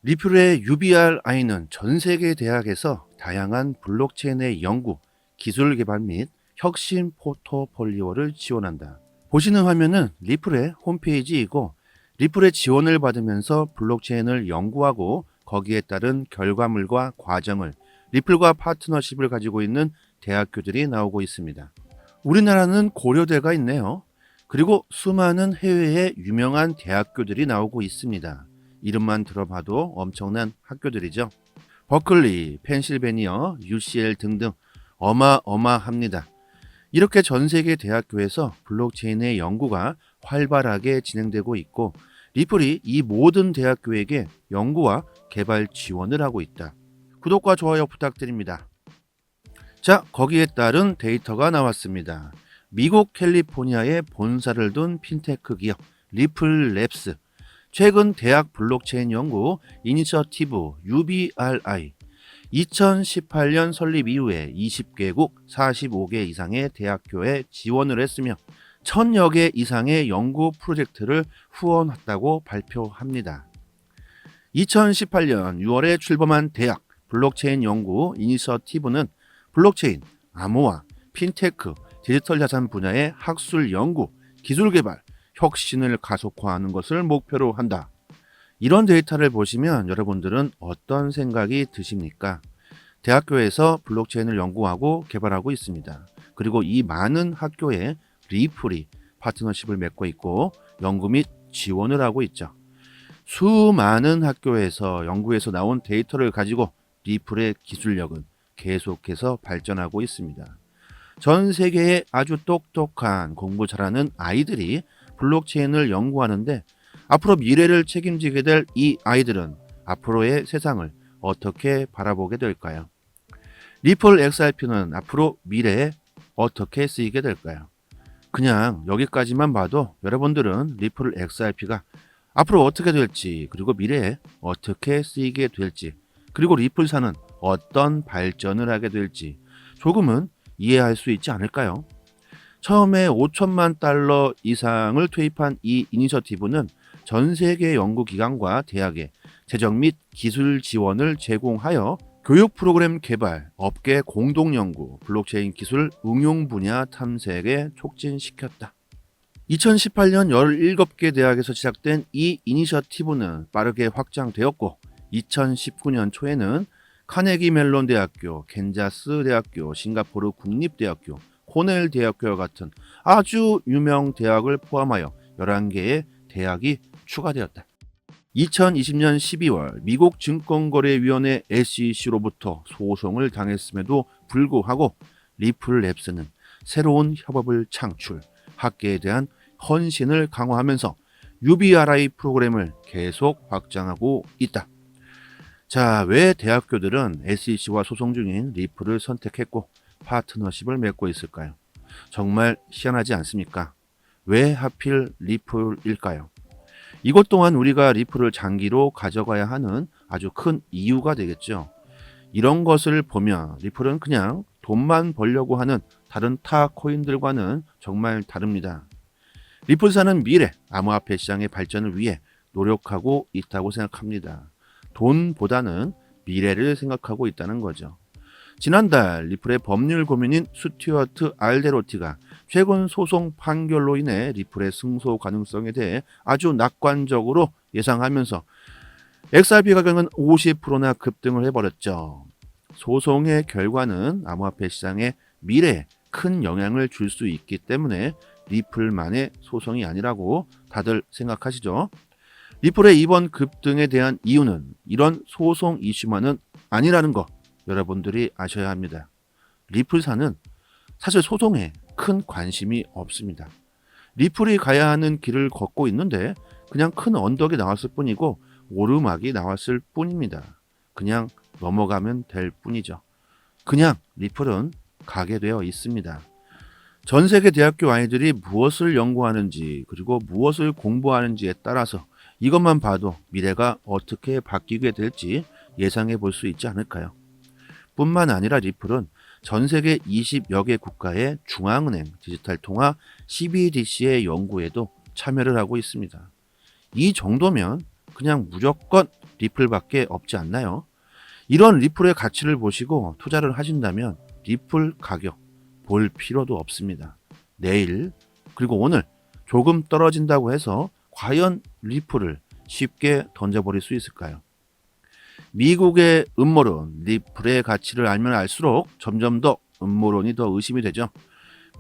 리플의 UBRI는 전 세계 대학에서 다양한 블록체인의 연구, 기술 개발 및 혁신 포트폴리오를 지원한다. 보시는 화면은 리플의 홈페이지이고, 리플의 지원을 받으면서 블록체인을 연구하고 거기에 따른 결과물과 과정을 리플과 파트너십을 가지고 있는 대학교들이 나오고 있습니다. 우리나라는 고려대가 있네요. 그리고 수많은 해외의 유명한 대학교들이 나오고 있습니다. 이름만 들어봐도 엄청난 학교들이죠. 버클리, 펜실베니아, UCL 등등 어마어마합니다. 이렇게 전 세계 대학교에서 블록체인의 연구가 활발하게 진행되고 있고, 리플이 이 모든 대학교에게 연구와 개발 지원을 하고 있다. 구독과 좋아요 부탁드립니다. 자, 거기에 따른 데이터가 나왔습니다. 미국 캘리포니아에 본사를 둔 핀테크 기업 리플랩스, 최근 대학 블록체인 연구 이니셔티브 UBRI, 2018년 설립 이후에 20개국 45개 이상의 대학교에 지원을 했으며 1000여 개 이상의 연구 프로젝트를 후원했다고 발표합니다. 2018년 6월에 출범한 대학 블록체인 연구 이니셔티브는 블록체인, 암호화, 핀테크, 디지털 자산 분야의 학술 연구, 기술 개발, 혁신을 가속화하는 것을 목표로 한다. 이런 데이터를 보시면 여러분들은 어떤 생각이 드십니까? 대학교에서 블록체인을 연구하고 개발하고 있습니다. 그리고 이 많은 학교에 리플이 파트너십을 맺고 있고 연구 및 지원을 하고 있죠. 수많은 학교에서 연구에서 나온 데이터를 가지고 리플의 기술력은 계속해서 발전하고 있습니다. 전 세계에 아주 똑똑한 공부 잘하는 아이들이 블록체인을 연구하는데, 앞으로 미래를 책임지게 될 이 아이들은 앞으로의 세상을 어떻게 바라보게 될까요? 리플 XRP는 앞으로 미래에 어떻게 쓰이게 될까요? 그냥 여기까지만 봐도 여러분들은 리플 XRP가 앞으로 어떻게 될지, 그리고 미래에 어떻게 쓰이게 될지, 그리고 리플사는 어떤 발전을 하게 될지 조금은 이해할 수 있지 않을까요? 처음에 5천만 달러 이상을 투입한 이 이니셔티브는 전 세계 연구기관과 대학에 재정 및 기술 지원을 제공하여 교육 프로그램 개발, 업계 공동 연구, 블록체인 기술 응용 분야 탐색에 촉진시켰다. 2018년 17개 대학에서 시작된 이 이니셔티브는 빠르게 확장되었고, 2019년 초에는 카네기 멜론 대학교, 캔자스 대학교, 싱가포르 국립대학교, 코넬 대학교와 같은 아주 유명 대학을 포함하여 11개의 대학이 추가되었다. 2020년 12월 미국 증권거래위원회 SEC로부터 소송을 당했음에도 불구하고 리플랩스는 새로운 협업을 창출, 학계에 대한 헌신을 강화하면서 UBRI 프로그램을 계속 확장하고 있다. 자, 왜 대학교들은 SEC와 소송 중인 리플을 선택했고 파트너십을 맺고 있을까요? 정말 희한하지 않습니까? 왜 하필 리플일까요? 이것 또한 우리가 리플을 장기로 가져가야 하는 아주 큰 이유가 되겠죠. 이런 것을 보면 리플은 그냥 돈만 벌려고 하는 다른 타 코인들과는 정말 다릅니다. 리플사는 미래 암호화폐 시장의 발전을 위해 노력하고 있다고 생각합니다. 돈보다는 미래를 생각하고 있다는 거죠. 지난달 리플의 법률 고민인 스튜어트 알데로티가 최근 소송 판결로 인해 리플의 승소 가능성에 대해 아주 낙관적으로 예상하면서 XRP 가격은 50%나 급등을 해버렸죠. 소송의 결과는 암호화폐 시장의 미래에 큰 영향을 줄 수 있기 때문에 리플만의 소송이 아니라고 다들 생각하시죠? 리플의 이번 급등에 대한 이유는 이런 소송 이슈만은 아니라는 거 여러분들이 아셔야 합니다. 리플사는 사실 소송에 큰 관심이 없습니다. 리플이 가야 하는 길을 걷고 있는데 그냥 큰 언덕이 나왔을 뿐이고 오르막이 나왔을 뿐입니다. 그냥 넘어가면 될 뿐이죠. 그냥 리플은 가게 되어 있습니다. 전 세계 대학교 아이들이 무엇을 연구하는지 그리고 무엇을 공부하는지에 따라서 이것만 봐도 미래가 어떻게 바뀌게 될지 예상해 볼 수 있지 않을까요? 뿐만 아니라 리플은 전 세계 20여 개 국가의 중앙은행 디지털 통화 CBDC의 연구에도 참여를 하고 있습니다. 이 정도면 그냥 무조건 리플밖에 없지 않나요? 이런 리플의 가치를 보시고 투자를 하신다면 리플 가격 볼 필요도 없습니다. 내일 그리고 오늘 조금 떨어진다고 해서 과연 리플을 쉽게 던져버릴 수 있을까요? 미국의 음모론, 리플의 가치를 알면 알수록 점점 더 음모론이 더 의심이 되죠.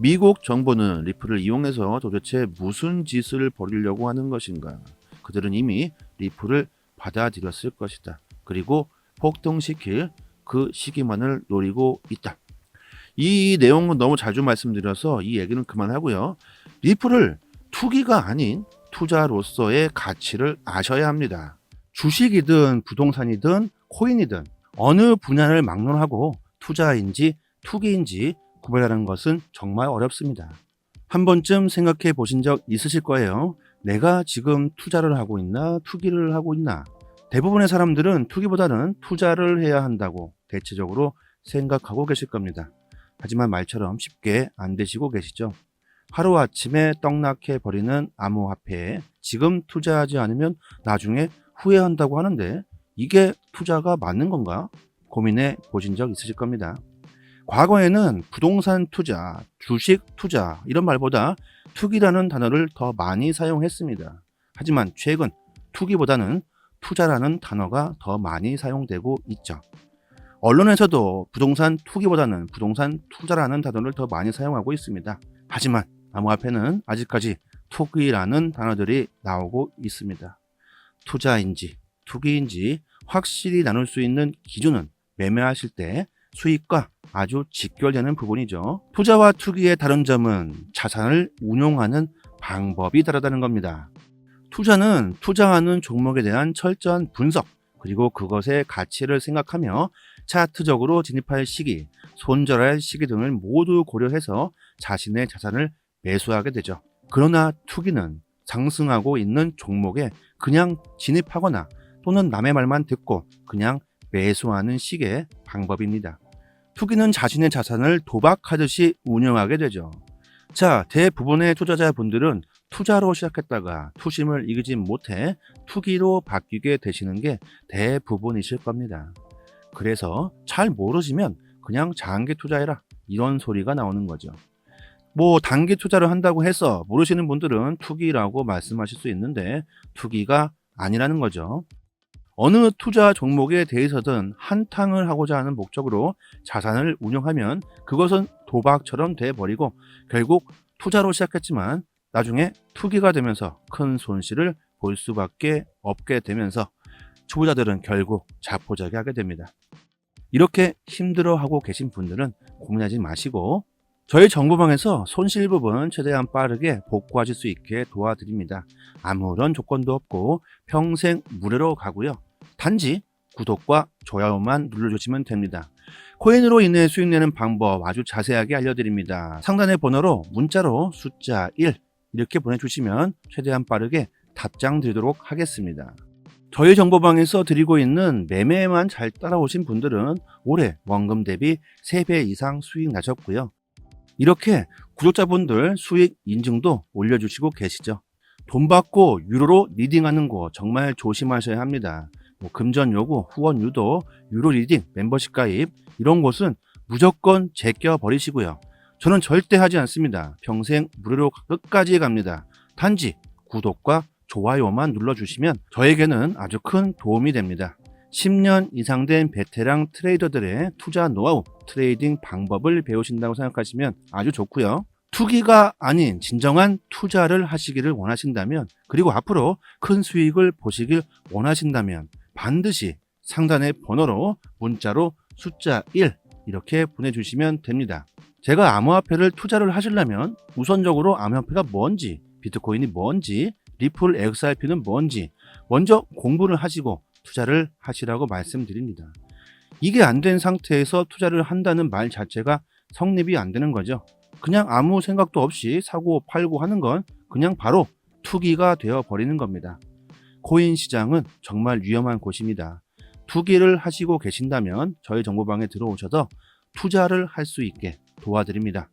미국 정부는 리플을 이용해서 도대체 무슨 짓을 벌이려고 하는 것인가? 그들은 이미 리플을 받아들였을 것이다. 그리고 폭등시킬 그 시기만을 노리고 있다. 이 내용은 너무 자주 말씀드려서 이 얘기는 그만하고요. 리플을 투기가 아닌 투자로서의 가치를 아셔야 합니다. 주식이든 부동산이든 코인이든 어느 분야를 막론하고 투자인지 투기인지 구별하는 것은 정말 어렵습니다. 한 번쯤 생각해 보신 적 있으실 거예요. 내가 지금 투자를 하고 있나 투기를 하고 있나? 대부분의 사람들은 투기보다는 투자를 해야 한다고 대체적으로 생각하고 계실 겁니다. 하지만 말처럼 쉽게 안 되시고 계시죠. 하루아침에 떡락해 버리는 암호화폐에 지금 투자하지 않으면 나중에 후회한다고 하는데 이게 투자가 맞는 건가? 고민해 보신 적 있으실 겁니다. 과거에는 부동산 투자, 주식 투자 이런 말보다 투기라는 단어를 더 많이 사용했습니다. 하지만 최근 투기보다는 투자라는 단어가 더 많이 사용되고 있죠. 언론에서도 부동산 투기보다는 부동산 투자라는 단어를 더 많이 사용하고 있습니다. 하지만 암호화폐는 아직까지 투기라는 단어들이 나오고 있습니다. 투자인지 투기인지 확실히 나눌 수 있는 기준은 매매하실 때 수익과 아주 직결되는 부분이죠. 투자와 투기의 다른 점은 자산을 운용하는 방법이 다르다는 겁니다. 투자는 투자하는 종목에 대한 철저한 분석, 그리고 그것의 가치를 생각하며 차트적으로 진입할 시기, 손절할 시기 등을 모두 고려해서 자신의 자산을 매수하게 되죠. 그러나 투기는 상승하고 있는 종목에 그냥 진입하거나 또는 남의 말만 듣고 그냥 매수하는 식의 방법입니다. 투기는 자신의 자산을 도박하듯이 운영하게 되죠. 자, 대부분의 투자자분들은 투자로 시작했다가 투심을 이기지 못해 투기로 바뀌게 되시는 게 대부분이실 겁니다. 그래서 잘 모르시면 그냥 장기 투자해라 이런 소리가 나오는 거죠. 단기 투자를 한다고 해서 모르시는 분들은 투기라고 말씀하실 수 있는데 투기가 아니라는 거죠. 어느 투자 종목에 대해서든 한탕을 하고자 하는 목적으로 자산을 운용하면 그것은 도박처럼 돼버리고 결국 투자로 시작했지만 나중에 투기가 되면서 큰 손실을 볼 수밖에 없게 되면서 초보자들은 결국 자포자기하게 됩니다. 이렇게 힘들어하고 계신 분들은 고민하지 마시고 저희 정보방에서 손실 부분 최대한 빠르게 복구하실 수 있게 도와드립니다. 아무런 조건도 없고 평생 무료로 가고요. 단지 구독과 좋아요만 눌러주시면 됩니다. 코인으로 인해 수익 내는 방법 아주 자세하게 알려드립니다. 상단의 번호로 문자로 숫자 1 이렇게 보내주시면 최대한 빠르게 답장 드리도록 하겠습니다. 저희 정보방에서 드리고 있는 매매만 잘 따라오신 분들은 올해 원금 대비 3배 이상 수익 나셨고요. 이렇게 구독자분들 수익 인증도 올려주시고 계시죠. 돈 받고 유로로 리딩하는 거 정말 조심하셔야 합니다. 금전 요구, 후원 유도, 유로 리딩, 멤버십 가입 이런 곳은 무조건 제껴 버리시고요. 저는 절대 하지 않습니다. 평생 무료로 끝까지 갑니다. 단지 구독과 좋아요만 눌러주시면 저에게는 아주 큰 도움이 됩니다. 10년 이상 된 베테랑 트레이더들의 투자 노하우, 트레이딩 방법을 배우신다고 생각하시면 아주 좋고요. 투기가 아닌 진정한 투자를 하시기를 원하신다면 그리고 앞으로 큰 수익을 보시길 원하신다면 반드시 상단의 번호로 문자로 숫자 1 이렇게 보내주시면 됩니다. 제가 암호화폐를 투자를 하시려면 우선적으로 암호화폐가 뭔지, 비트코인이 뭔지, 리플 XRP는 뭔지 먼저 공부를 하시고 투자를 하시라고 말씀드립니다. 이게 안 된 상태에서 투자를 한다는 말 자체가 성립이 안 되는 거죠. 그냥 아무 생각도 없이 사고 팔고 하는 건 그냥 바로 투기가 되어 버리는 겁니다. 코인 시장은 정말 위험한 곳입니다. 투기를 하시고 계신다면 저희 정보방에 들어오셔서 투자를 할 수 있게 도와드립니다.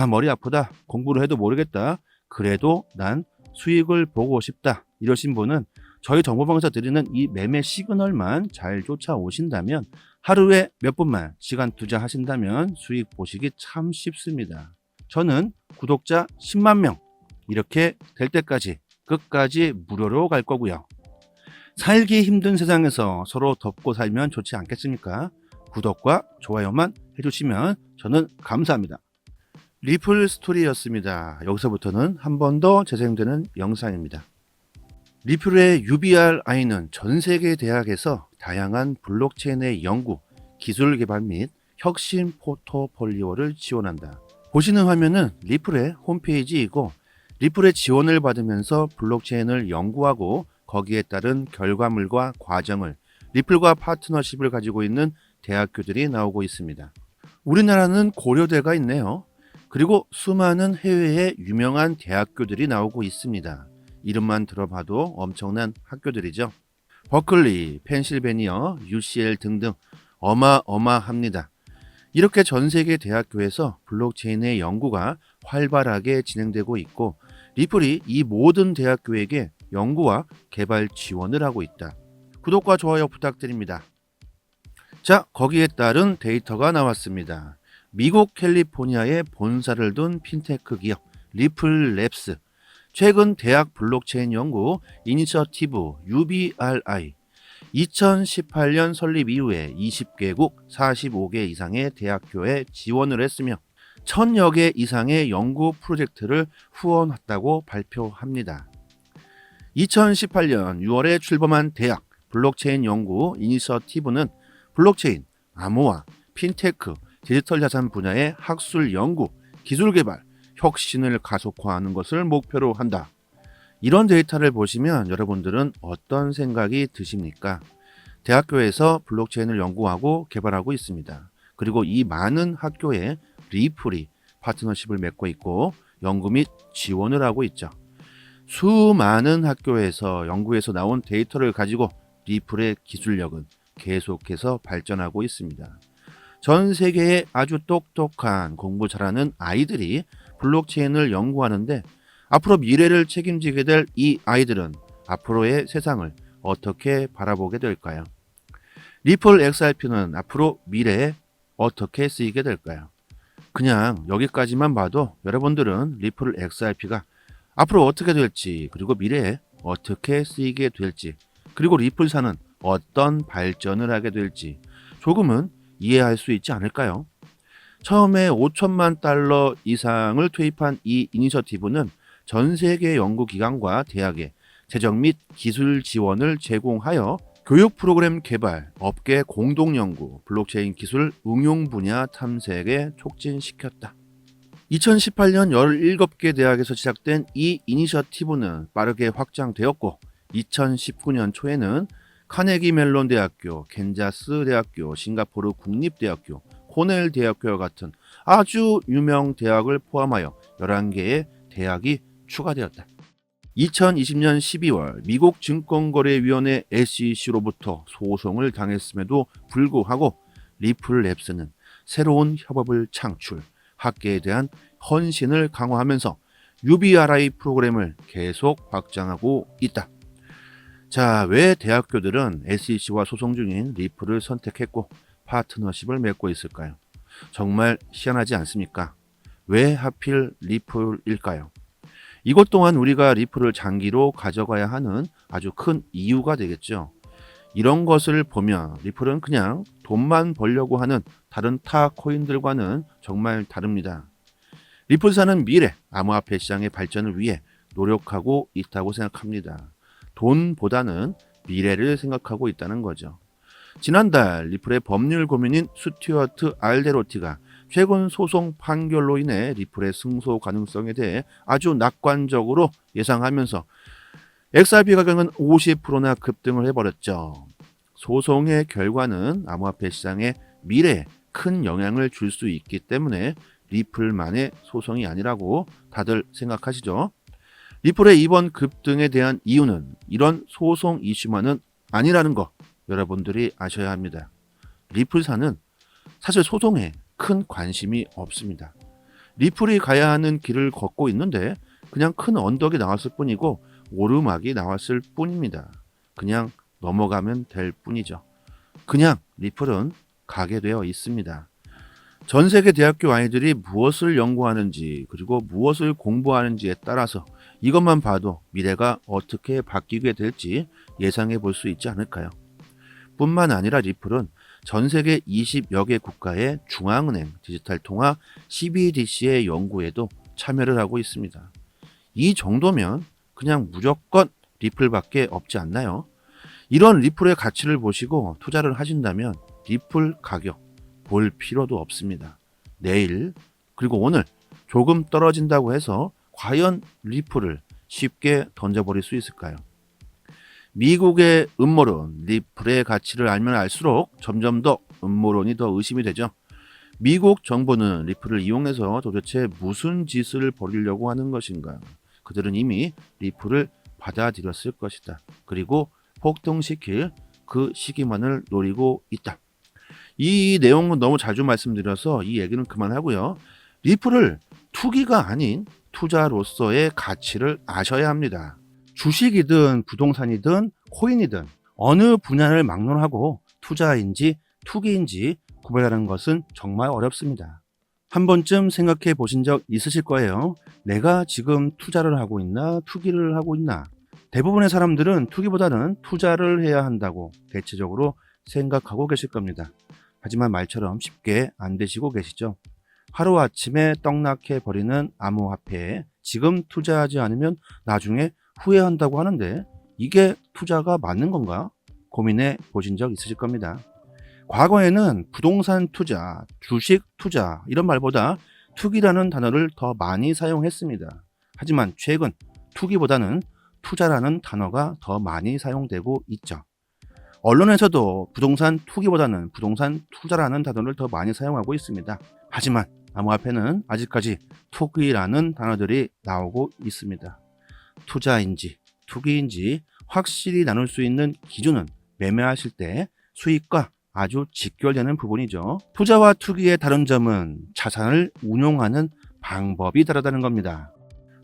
머리 아프다, 공부를 해도 모르겠다, 그래도 난 수익을 보고 싶다 이러신 분은 저희 정보방에서 드리는 이 매매 시그널만 잘 쫓아오신다면 하루에 몇 분만 시간 투자하신다면 수익 보시기 참 쉽습니다. 저는 구독자 10만 명 이렇게 될 때까지 끝까지 무료로 갈 거고요. 살기 힘든 세상에서 서로 덮고 살면 좋지 않겠습니까? 구독과 좋아요만 해주시면 저는 감사합니다. 리플 스토리였습니다. 여기서부터는 한 번 더 재생되는 영상입니다. 리플의 UBRI는 전 세계 대학에서 다양한 블록체인의 연구, 기술 개발 및 혁신 포트폴리오를 지원한다. 보시는 화면은 리플의 홈페이지이고 리플의 지원을 받으면서 블록체인을 연구하고 거기에 따른 결과물과 과정을 리플과 파트너십을 가지고 있는 대학교들이 나오고 있습니다. 우리나라는 고려대가 있네요. 그리고 수많은 해외의 유명한 대학교들이 나오고 있습니다. 이름만 들어봐도 엄청난 학교들이죠. 버클리, 펜실베니아, UCL 등등 어마어마합니다. 이렇게 전 세계 대학교에서 블록체인의 연구가 활발하게 진행되고 있고 리플이 이 모든 대학교에게 연구와 개발 지원을 하고 있다. 구독과 좋아요 부탁드립니다. 자, 거기에 따른 데이터가 나왔습니다. 미국 캘리포니아에 본사를 둔 핀테크 기업 리플랩스, 최근 대학 블록체인 연구 이니셔티브 UBRI, 2018년 설립 이후에 20개국 45개 이상의 대학교에 지원을 했으며 1000여 개 이상의 연구 프로젝트를 후원했다고 발표합니다. 2018년 6월에 출범한 대학 블록체인 연구 이니셔티브는 블록체인, 암호화, 핀테크, 디지털 자산 분야의 학술 연구, 기술 개발, 혁신을 가속화하는 것을 목표로 한다. 이런 데이터를 보시면 여러분들은 어떤 생각이 드십니까? 대학교에서 블록체인을 연구하고 개발하고 있습니다. 그리고 이 많은 학교에 리플이 파트너십을 맺고 있고 연구 및 지원을 하고 있죠. 수많은 학교에서 연구에서 나온 데이터를 가지고 리플의 기술력은 계속해서 발전하고 있습니다. 전 세계에 아주 똑똑한 공부 잘하는 아이들이 블록체인을 연구하는데 앞으로 미래를 책임지게 될 이 아이들은 앞으로의 세상을 어떻게 바라보게 될까요? 리플 XRP는 앞으로 미래에 어떻게 쓰이게 될까요? 그냥 여기까지만 봐도 여러분들은 리플 XRP가 앞으로 어떻게 될지, 그리고 미래에 어떻게 쓰이게 될지, 그리고 리플사는 어떤 발전을 하게 될지 조금은 이해할 수 있지 않을까요? 처음에 5천만 달러 이상을 투입한 이 이니셔티브는 전 세계 연구기관과 대학에 재정 및 기술 지원을 제공하여 교육 프로그램 개발, 업계 공동 연구, 블록체인 기술 응용 분야 탐색에 촉진시켰다. 2018년 17개 대학에서 시작된 이 이니셔티브는 빠르게 확장되었고 2019년 초에는 카네기 멜론 대학교, 캔자스 대학교, 싱가포르 국립대학교, 코넬 대학교와 같은 아주 유명 대학을 포함하여 11개의 대학이 추가되었다. 2020년 12월 미국 증권거래위원회 SEC로부터 소송을 당했음에도 불구하고 리플랩스는 새로운 협업을 창출, 학계에 대한 헌신을 강화하면서 UBRI 프로그램을 계속 확장하고 있다. 자, 왜 대학교들은 SEC와 소송 중인 리플을 선택했고 파트너십을 맺고 있을까요? 정말 희한하지 않습니까? 왜 하필 리플일까요? 이것 또한 우리가 리플을 장기로 가져가야 하는 아주 큰 이유가 되겠죠. 이런 것을 보면 리플은 그냥 돈만 벌려고 하는 다른 타 코인들과는 정말 다릅니다. 리플사는 미래 암호화폐 시장의 발전을 위해 노력하고 있다고 생각합니다. 돈보다는 미래를 생각하고 있다는 거죠. 지난달 리플의 법률 고민인 스튜어트 알데로티가 최근 소송 판결로 인해 리플의 승소 가능성에 대해 아주 낙관적으로 예상하면서 XRP 가격은 50%나 급등을 해버렸죠. 소송의 결과는 암호화폐 시장의 미래에 큰 영향을 줄 수 있기 때문에 리플만의 소송이 아니라고 다들 생각하시죠. 리플의 이번 급등에 대한 이유는 이런 소송 이슈만은 아니라는 거 여러분들이 아셔야 합니다. 리플사는 사실 소송에 큰 관심이 없습니다. 리플이 가야 하는 길을 걷고 있는데 그냥 큰 언덕이 나왔을 뿐이고 오르막이 나왔을 뿐입니다. 그냥 넘어가면 될 뿐이죠. 그냥 리플은 가게 되어 있습니다. 전 세계 대학교 아이들이 무엇을 연구하는지 그리고 무엇을 공부하는지에 따라서 이것만 봐도 미래가 어떻게 바뀌게 될지 예상해 볼 수 있지 않을까요? 뿐만 아니라 리플은 전 세계 20여 개 국가의 중앙은행 디지털 통화 CBDC의 연구에도 참여를 하고 있습니다. 이 정도면 그냥 무조건 리플밖에 없지 않나요? 이런 리플의 가치를 보시고 투자를 하신다면 리플 가격 볼 필요도 없습니다. 내일 그리고 오늘 조금 떨어진다고 해서 과연 리플을 쉽게 던져버릴 수 있을까요? 미국의 음모론, 리플의 가치를 알면 알수록 점점 더 음모론이 더 의심이 되죠. 미국 정부는 리플을 이용해서 도대체 무슨 짓을 벌이려고 하는 것인가? 그들은 이미 리플을 받아들였을 것이다. 그리고 폭등시킬 그 시기만을 노리고 있다. 이 내용은 너무 자주 말씀드려서 이 얘기는 그만하고요. 리플을 투기가 아닌 투자로서의 가치를 아셔야 합니다. 주식이든 부동산이든 코인이든 어느 분야를 막론하고 투자인지 투기인지 구별하는 것은 정말 어렵습니다. 한 번쯤 생각해 보신 적 있으실 거예요. 내가 지금 투자를 하고 있나 투기를 하고 있나? 대부분의 사람들은 투기보다는 투자를 해야 한다고 대체적으로 생각하고 계실 겁니다. 하지만 말처럼 쉽게 안 되시고 계시죠. 하루아침에 떡락해 버리는 암호화폐에 지금 투자하지 않으면 나중에 후회한다고 하는데 이게 투자가 맞는 건가? 고민해 보신 적 있으실 겁니다. 과거에는 부동산 투자, 주식 투자 이런 말보다 투기라는 단어를 더 많이 사용했습니다. 하지만 최근 투기보다는 투자라는 단어가 더 많이 사용되고 있죠. 언론에서도 부동산 투기보다는 부동산 투자라는 단어를 더 많이 사용하고 있습니다. 하지만 암호화폐는 아직까지 투기라는 단어들이 나오고 있습니다. 투자인지 투기인지 확실히 나눌 수 있는 기준은 매매하실 때 수익과 아주 직결되는 부분이죠. 투자와 투기의 다른 점은 자산을 운용하는 방법이 다르다는 겁니다.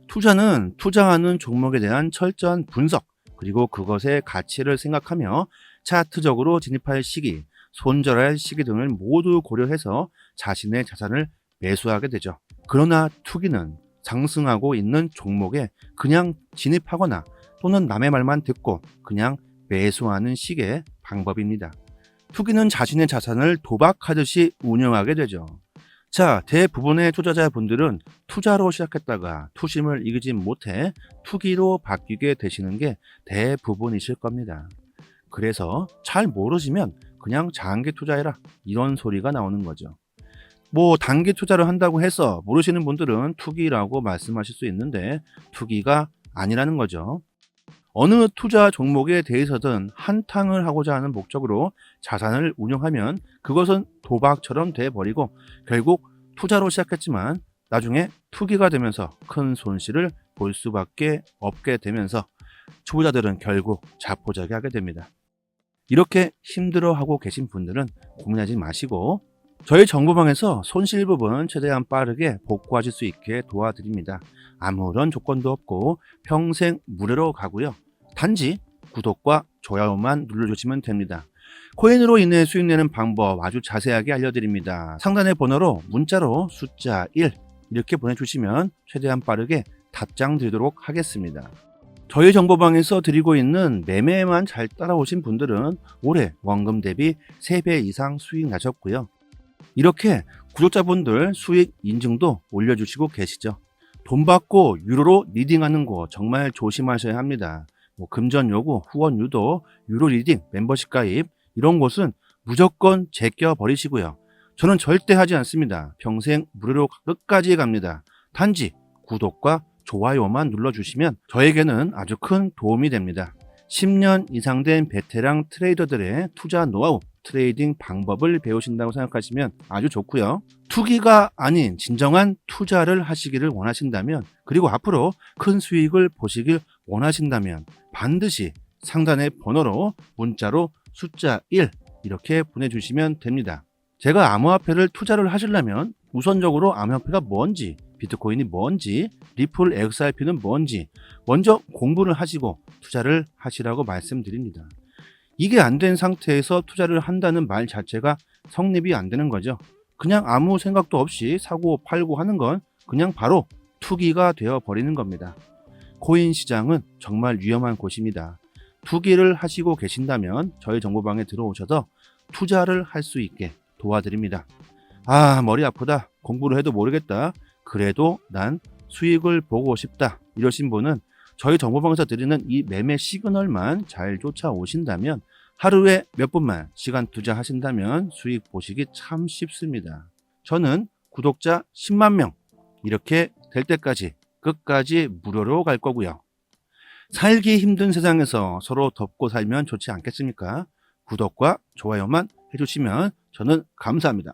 투자는 투자하는 종목에 대한 철저한 분석 그리고 그것의 가치를 생각하며 차트적으로 진입할 시기, 손절할 시기 등을 모두 고려해서 자신의 자산을 매수하게 되죠. 그러나 투기는 상승하고 있는 종목에 그냥 진입하거나 또는 남의 말만 듣고 그냥 매수하는 식의 방법입니다. 투기는 자신의 자산을 도박하듯이 운영하게 되죠. 자, 대부분의 투자자분들은 투자로 시작했다가 투심을 이기지 못해 투기로 바뀌게 되시는 게 대부분이실 겁니다. 그래서 잘 모르시면 그냥 장기 투자해라 이런 소리가 나오는 거죠. 단기 투자를 한다고 해서 모르시는 분들은 투기라고 말씀하실 수 있는데 투기가 아니라는 거죠. 어느 투자 종목에 대해서든 한탕을 하고자 하는 목적으로 자산을 운용하면 그것은 도박처럼 돼버리고 결국 투자로 시작했지만 나중에 투기가 되면서 큰 손실을 볼 수밖에 없게 되면서 초보자들은 결국 자포자기하게 됩니다. 이렇게 힘들어하고 계신 분들은 고민하지 마시고 저희 정보방에서 손실 부분 최대한 빠르게 복구하실 수 있게 도와드립니다. 아무런 조건도 없고 평생 무료로 가고요. 단지 구독과 좋아요만 눌러주시면 됩니다. 코인으로 인해 수익 내는 방법 아주 자세하게 알려드립니다. 상단의 번호로 문자로 숫자 1 이렇게 보내주시면 최대한 빠르게 답장 드리도록 하겠습니다. 저희 정보방에서 드리고 있는 매매만 잘 따라오신 분들은 올해 원금 대비 3배 이상 수익 나셨고요. 이렇게 구독자분들 수익 인증도 올려주시고 계시죠. 돈 받고 유로로 리딩하는 거 정말 조심하셔야 합니다. 금전 요구, 후원 유도, 유로 리딩, 멤버십 가입 이런 곳은 무조건 제껴 버리시고요. 저는 절대 하지 않습니다. 평생 무료로 끝까지 갑니다. 단지 구독과 좋아요만 눌러주시면 저에게는 아주 큰 도움이 됩니다. 10년 이상 된 베테랑 트레이더들의 투자 노하우, 트레이딩 방법을 배우신다고 생각하시면 아주 좋고요. 투기가 아닌 진정한 투자를 하시기를 원하신다면 그리고 앞으로 큰 수익을 보시길 원하신다면 반드시 상단의 번호로 문자로 숫자 1 이렇게 보내주시면 됩니다. 제가 암호화폐를 투자를 하시려면 우선적으로 암호화폐가 뭔지, 비트코인이 뭔지, 리플 XRP는 뭔지 먼저 공부를 하시고 투자를 하시라고 말씀드립니다. 이게 안 된 상태에서 투자를 한다는 말 자체가 성립이 안 되는 거죠. 그냥 아무 생각도 없이 사고 팔고 하는 건 그냥 바로 투기가 되어 버리는 겁니다. 코인 시장은 정말 위험한 곳입니다. 투기를 하시고 계신다면 저희 정보방에 들어오셔서 투자를 할 수 있게 도와드립니다. 아, 머리 아프다. 공부를 해도 모르겠다. 그래도 난 수익을 보고 싶다. 이러신 분은 저희 정보방에서 드리는 이 매매 시그널만 잘 쫓아오신다면 하루에 몇 분만 시간 투자하신다면 수익 보시기 참 쉽습니다. 저는 구독자 10만 명 이렇게 될 때까지 끝까지 무료로 갈 거고요. 살기 힘든 세상에서 서로 덮고 살면 좋지 않겠습니까? 구독과 좋아요만 해주시면 저는 감사합니다.